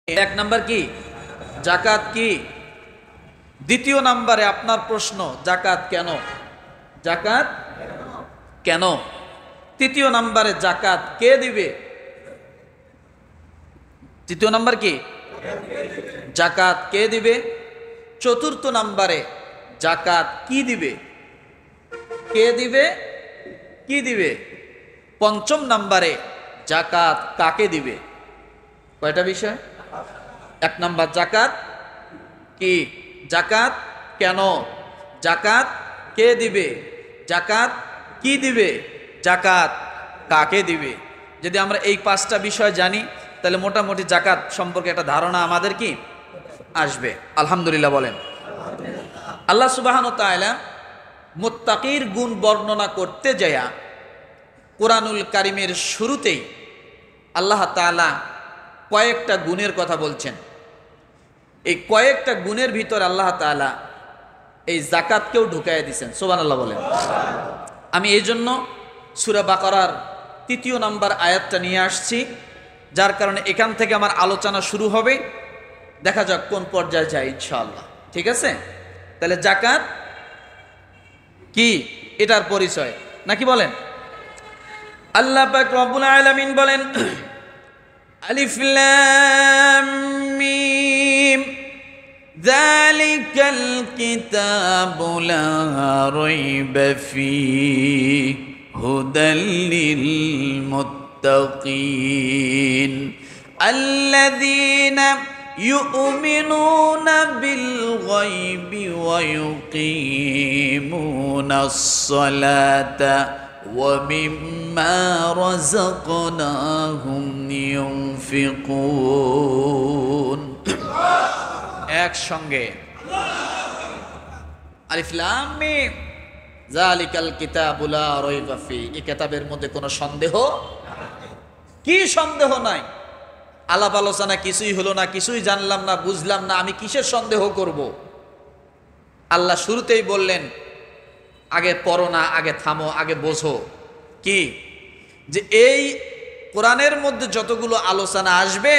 এক নাম্বার কি? জাকাত কি? দ্বিতীয় নাম্বারে আপনার প্রশ্ন, জাকাত কেন? জাকাত কেন? তৃতীয় নাম্বারে জাকাত কে দিবে? তৃতীয় নাম্বার কি? জাকাত কে দিবে? চতুর্থ নাম্বারে জাকাত কি দিবে? কে দিবে? কি দিবে? পঞ্চম নাম্বারে জাকাত কাকে দিবে? কয়টা বিষয়? এক নাম্বার জাকাত কি? জাকাত কেন? জাকাত কে দিবে? জাকাত কি দিবে? জাকাত কাকে দিবে? যদি আমরা এই পাঁচটা বিষয় জানি তাহলে মোটামুটি জাকাত সম্পর্কে একটা ধারণা আমাদের কি আসবে। আলহামদুলিল্লাহ বলেন। আল্লাহ সুবহানাহু ওয়া তাআলা মুত্তাকির গুণ বর্ণনা করতে যায়া কোরআনুল কারিমের শুরুতেই আল্লাহ তাআলা কয়েকটা গুণের কথা বলছেন। এই কয়েকটা গুণের ভিতর আল্লাহ তাআলা এই জাকাতকেও ঢুকাইয়া দিয়েছেন। সুবহানাল্লাহ বলেন। আমি এই জন্য সূরা বাকারার ৩য় নাম্বার আয়াতটা নিয়ে আসছি, যার কারণে এখান থেকে আমার আলোচনা শুরু হবে। দেখা যাক কোন পর্যায়ে যায় ইনশাআল্লাহ। ঠিক আছে? তাহলে জাকাত কি, এটার পরিচয় নাকি বলেন? আল্লাহ পাক রব্বুল আলামিন বলেন, আলিফ লাম মিম যালিকাল কিতাবু লা রাইবা ফীহি হুদাল লিল মুত্তাকিন আল্লাযীনা يؤمنون بالغيب ويقيمون الصلاة ومما رزقناهم ينفقون। এক সঙ্গে আলিফ লাম মিম যালিকাল কিতাবু লা রাইবা ফীহি। এই কিতাবের মধ্যে কোনো সন্দেহ কি? সন্দেহ নাই। আলাপ আলোচনা কিছুই হলো না, কিছুই জানলাম না, বুঝলাম না, আমি কিসের সন্দেহ করব? আল্লাহ শুরুতেই বললেন, আগে পড়ো না, আগে থামো, আগে বোঝো। কি? যে এই কোরআনের মধ্যে যতগুলো আলোচনা আসবে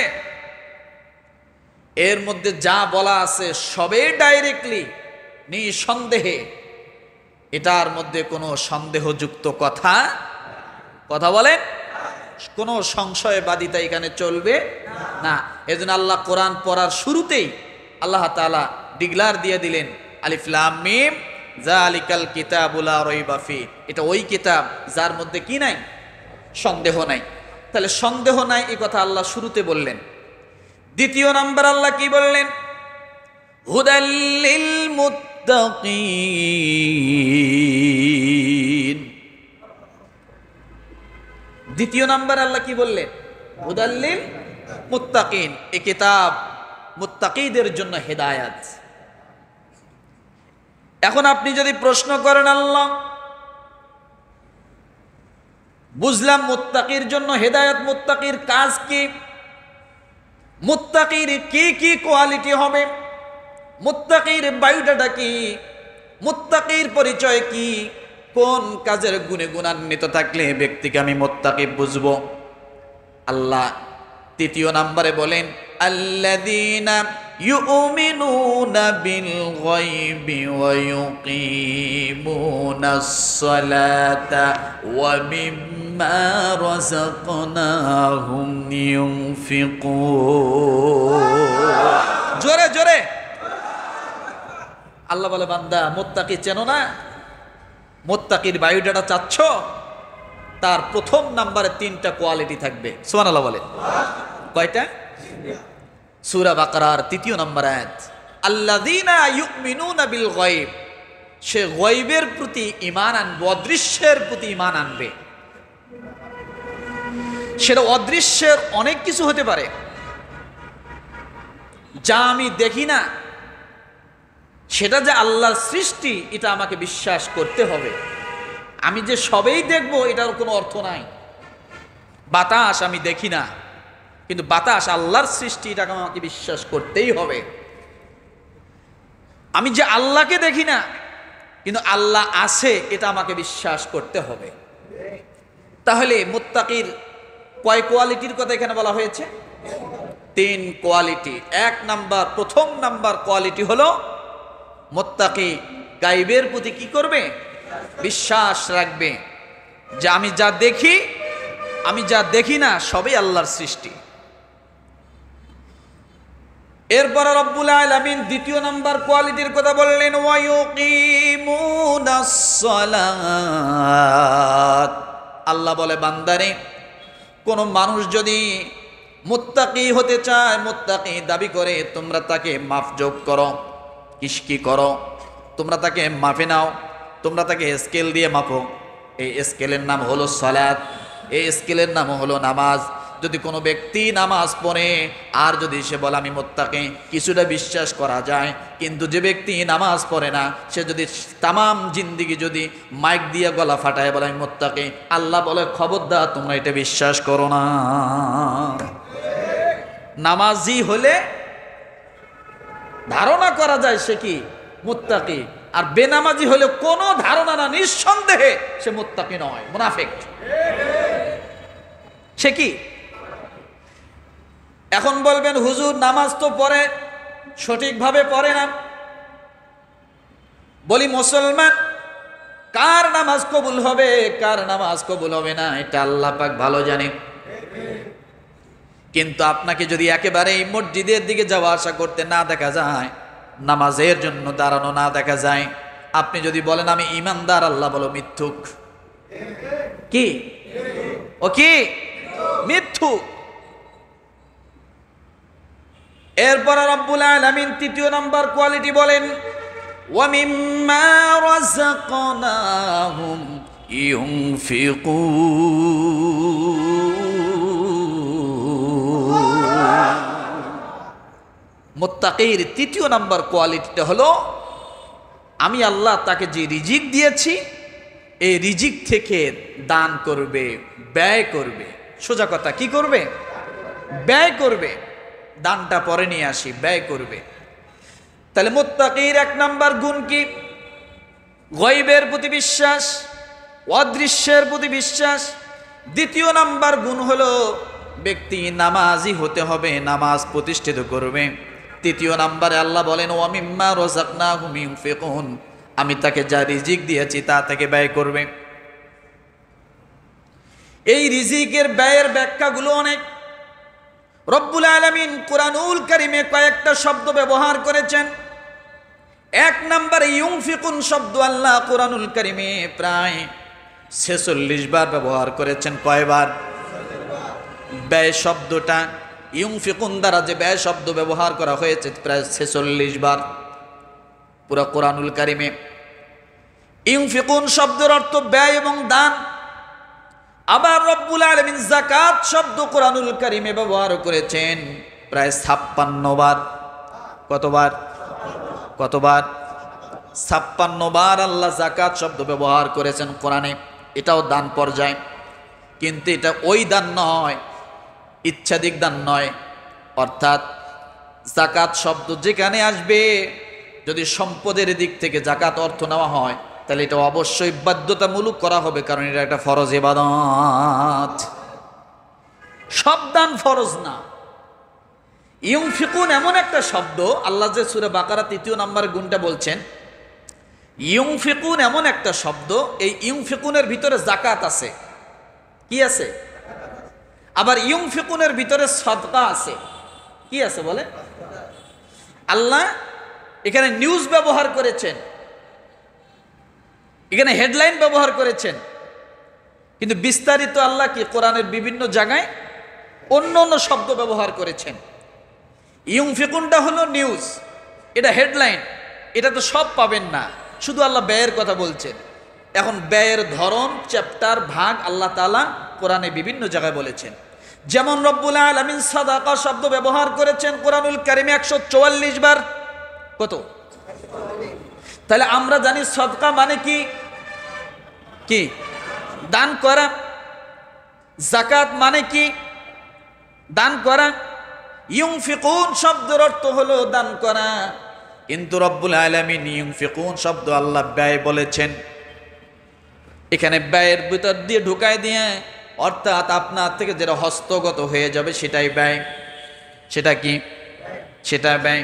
এর মধ্যে যা বলা আছে সবে ডাইরেক্টলি নিঃসন্দেহে, এটার মধ্যে কোনো সন্দেহযুক্ত কথা বলেন, কোনো সংশয়বাদিতা এখানে চলবে না। এজন্য আল্লাহ কোরআন পড়ার শুরুতেই আল্লাহ তাআলা ডিগলার দিয়ে দিলেন, আলিফ লাম মিম যালিকাল কিতাবু লা রাইবা ফীহি। এটা ওই কিতাব যার মধ্যে কি নাই? সন্দেহ নাই। তাহলে সন্দেহ নাই এই কথা আল্লাহ শুরুতে বললেন। দ্বিতীয় নাম্বার আল্লাহ কি বললেন? হুদাল লিল মুত্তাকিন। দ্বিতীয় নাম্বার আল্লাহ কি বললেন? হুদাল লিল মুত্তাকিন। এই কিতাব মুত্তাকিদের জন্য হেদায়েত। এখন আপনি যদি প্রশ্ন করেন, আল্লাহ বুঝলাম মুত্তাকির জন্য হেদায়েত, মুত্তাকির কাজ কি? মুত্তাকির কি কি কোয়ালিটি হবে? মুত্তাকির বায়োডাটা কি? মুত্তাকির পরিচয় কি? কোন কাজের গুণে গুণান্বিত থাকলে ব্যক্তিকে আমি মুত্তাকি বুঝবো? আল্লাহ তৃতীয় নম্বরে বলেন, আল্লাযীনা ইউমিনুনা বিল গায়বি ওয়া ইউকিমুনাস সালাতা ওয়া মিম্মা রাযাকনাহুম ইউনফিকুন। জোরে জোরে আল্লাহ বলে, বান্দা মুত্তাকি চেনো না? মুত্তাকির বায়োডাটা চাচ্ছ? তার প্রথম নাম্বারে 3টা কোয়ালিটি থাকবে। সুবহানাল্লাহ বলে। কয়টা? সূরা বাকারার 3য় নম্বর আয়াত, আল্লাযীনা ইউমিনুনা বিল গায়ব। সে গায়বের প্রতি ঈমান আনবে, অদৃশ্যের প্রতি ঈমান আনবে। সেটা অদৃশ্যের অনেক কিছু হতে পারে যা আমি দেখি না, সেটা যে আল্লাহর সৃষ্টি এটা আমাকে বিশ্বাস করতে হবে। আমি যে সবেই দেখবো এটার কোনো অর্থ নাই। বাতাস আমি দেখি না, কিন্তু বাতাস আল্লাহর সৃষ্টি, এটাকে আমাকে বিশ্বাস করতেই হবে। আমি যে আল্লাহকে দেখি না, কিন্তু আল্লাহ আছে, এটা আমাকে বিশ্বাস করতে হবে। তাহলে মুত্তাকির কয় কোয়ালিটির কথা এখানে বলা হয়েছে? তিন কোয়ালিটি। এক নাম্বার, প্রথম নাম্বার কোয়ালিটি হলো মুত্তাকি গায়বের প্রতি কি করবে? বিশ্বাস রাখবে যে আমি যা দেখি, আমি যা দেখি না সবই আল্লাহর সৃষ্টি। এরপর রব্বুল আলামিন দ্বিতীয় নাম্বার কোয়ালিটির কথা বললেন, ওয়ায়ুকিমুনাস সালাত। আল্লাহ বলে, বান্দারে, কোন মানুষ যদি মুত্তাকি হতে চায়, মুত্তাকি দাবি করে, তোমরা তাকে মাপজোক করো, কি করো, তোমরা তাকে মাপে নাও, তোমরা তাকে স্কেল দিয়ে মাপো। এই স্কেলের নাম হলো সালাত, এই স্কেলের নাম হলো নামাজ। যদি কোনো ব্যক্তি নামাজ পড়ে আর যদি সে বলে আমি মুত্তাকি, কিছুটা বিশ্বাস করা যায়। কিন্তু যে ব্যক্তি নামাজ পড়ে না, সে যদি তামাম জিন্দিগি যদি মাইক দিয়ে গলা ফাটায় বলে আমি মুত্তাকি, আল্লাহ বলে খবরদার তোমরা এটা বিশ্বাস করো না। নামাজি হলে ধারণা করা যায় সে কি মুত্তাকি, আর বেনামাজি হলে কোনো ধারণা না, নিঃসন্দেহে সে মুত্তাকি নয়, মুনাফিক। সে কি? এখন বলবেন হুজুর নামাজ তো পড়ে, সঠিকভাবে পড়ে না। বলি মুসলমান, কার নামাজ কবুল হবে, কার নামাজ কবুল হবে না, এটা আল্লাহ পাক ভালো জানে। কিন্তু আপনাকে যদি একেবারে এই মসজিদের দিকে যাওয়া আসা করতে না দেখা যায়, নামাজের জন্য দাঁড়ানো না দেখা যায়, আপনি যদি বলেন আমি ইমানদার, আল্লাহ বলো মিথ্যুক। কি ও কি? মিথ্যুক। এরপর রব্বুল আলামিন তৃতীয় নাম্বার কোয়ালিটি বলেন, ওয়া মিম্মা রাযাকনাহুম ইউনফিকুন। মুত্তাকির তৃতীয় নাম্বার কোয়ালিটিটা হলো আমি আল্লাহ তাকে যে রিজিক দিয়েছি, এই রিজিক থেকে দান করবে, ব্যয় করবে। সোজা কথা, কি করবে? ব্যয় করবে। দানটা পরে নিয়ে আসি, ব্যয় করবে। তাহলে মুত্তাকির এক নাম্বার গুণ কি? গায়বের প্রতি বিশ্বাস, অদৃশ্যের প্রতি বিশ্বাস। দ্বিতীয় নাম্বার গুণ হলো ব্যক্তি নামাজি হতে হবে, নামাজ প্রতিষ্ঠিত করবে। তৃতীয় নাম্বারে আল্লাহ বলেন, ওয়া মিম্মা রাযাকনাহুম ইউনফিকুন, আমি তাকে যা রিজিক দিয়েছি তা থেকে ব্যয় করবে। এই রিজিকের ব্যয়ের ব্যাখ্যাগুলো অনেক। রব্বুল আলামিন কুরআনুল কারীমে কয়েকটা শব্দ ব্যবহার করেছেন। এক নম্বরে ইউনফিকুন শব্দ আল্লাহ কুরআনুল কারীমে প্রায় 46 বার ব্যবহার করেছেন। কয়বার? ব্যয় শব্দটা ইউনফিকুন দ্বারা যে ব্যয় শব্দ ব্যবহার করা হয়েছে প্রায় 46 বার পুরো কুরআনুল কারীমে। ইউনফিকুন শব্দের অর্থ ব্যয় এবং দান। আবার রব্বুল আলামিন যাকাত শব্দ কুরআনুল কারীমে ব্যবহার করেছেন প্রায় 56 বার। কতবার? 56 বার আল্লাহ যাকাত শব্দ ব্যবহার করেছেন কোরআনে। এটাও দান পর্যায়, কিন্তু এটা ওই দান নয়, ইচ্ছাদিক দান নয়। অর্থাৎ যাকাত শব্দ যেখানে আসবে, যদি সম্পদের দিক থেকে যাকাত অর্থ নেওয়া হয়, তাহলে এটা অবশ্যই বাধ্যতামূলক করা হবে, কারণ এটা একটা ফরজ ইবাদত। সব দান ফরজ না। ইউনফিকুন এমন একটা শব্দ, আল্লাহ যে সূরা বাকারা 3 নম্বর গুণটা বলছেন, ইউনফিকুন এমন একটা শব্দ, এই ইউনফিকুনের ভিতরে যাকাত আছে। কি আছে? আবার ইউনফিকুনের ভিতরে সাদকা আছে। কি আছে বলে? আল্লাহ এখানে নিউজ ব্যবহার করেছেন, এখানে হেডলাইন ব্যবহার করেছেন, কিন্তু বিস্তারিত আল্লাহ কি কোরআনের বিভিন্ন জায়গায় অন্য অন্য শব্দ ব্যবহার করেছেন। ইউনফিকুনটা হলো নিউজ, এটা হেডলাইন, এটা তো সব পাবেন না, শুধু আল্লাহ ব্যয়ের কথা বলছেন। এখন ব্যয়ের ধরন, চ্যাপ্টার, ভাগ আল্লাহ তাআলা কোরআনে বিভিন্ন জায়গায় বলেছেন। যেমন রব্বুল আলামিন সাদাকা শব্দ ব্যবহার করেছেন কোরআনুল কারীমে 144 বার। কত? তাহলে আমরা জানি সদকা মানে কি? কি? দান করা। যাকাত মানে কি? দান করা। ইউনফিকুন শব্দের অর্থ হলো দান করা, কিন্তু রব্বুল আলামিন ইউনফিকুন শব্দ আল্লাহ ব্যয় বলেছেন। এখানে ব্যয়ের ভিতর দিয়ে ঢুকায় দিয়ে, অর্থাৎ আপনার থেকে যেটা হস্তগত হয়ে যাবে সেটাই ব্যয়। সেটা কি? সেটা ব্যয়।